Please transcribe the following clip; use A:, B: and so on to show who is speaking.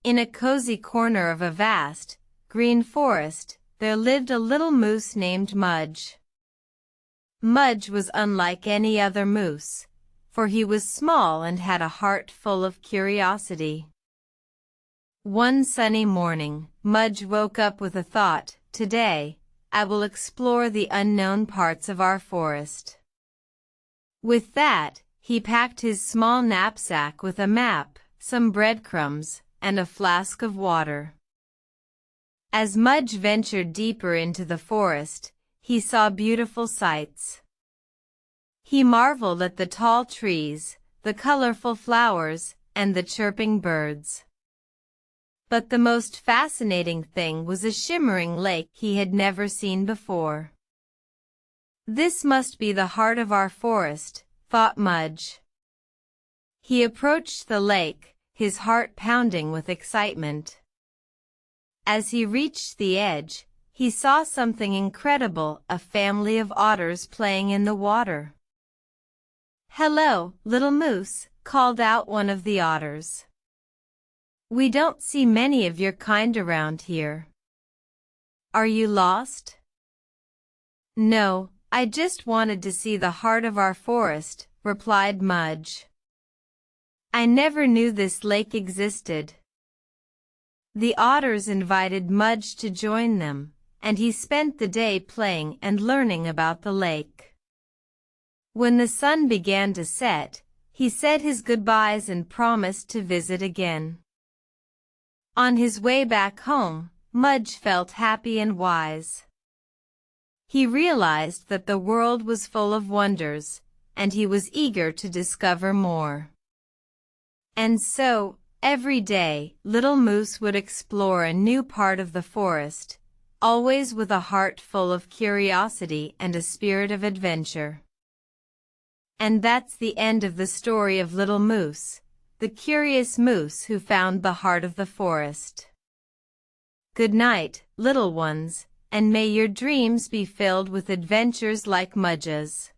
A: In a cozy corner of a vast, green forest, there lived a little moose named Mudge. Mudge was unlike any other moose, for he was small and had a heart full of curiosity. One sunny morning, Mudge woke up with a thought: today, I will explore the unknown parts of our forest. With that, he packed his small knapsack with a map, some breadcrumbs, and a flask of water. As Mudge ventured deeper into the forest, he saw beautiful sights. He marveled at the tall trees, the colorful flowers, and the chirping birds. But the most fascinating thing was a shimmering lake he had never seen before. This must be the heart of our forest, thought Mudge. He approached the lake, his heart pounding with excitement. As he reached the edge, he saw something incredible: a family of otters playing in the water. "Hello, little moose," called out one of the otters. "We don't see many of your kind around here. Are you lost?" "No, I just wanted to see the heart of our forest," replied Mudge. "I never knew this lake existed." The otters invited Mudge to join them, and he spent the day playing and learning about the lake. When the sun began to set, he said his goodbyes and promised to visit again. On his way back home, Mudge felt happy and wise. He realized that the world was full of wonders, and he was eager to discover more. And so, every day, little Moose would explore a new part of the forest, always with a heart full of curiosity and a spirit of adventure. And that's the end of the story of Little Moose, the curious moose who found the heart of the forest. Good night, little ones, and may your dreams be filled with adventures like Mudge's.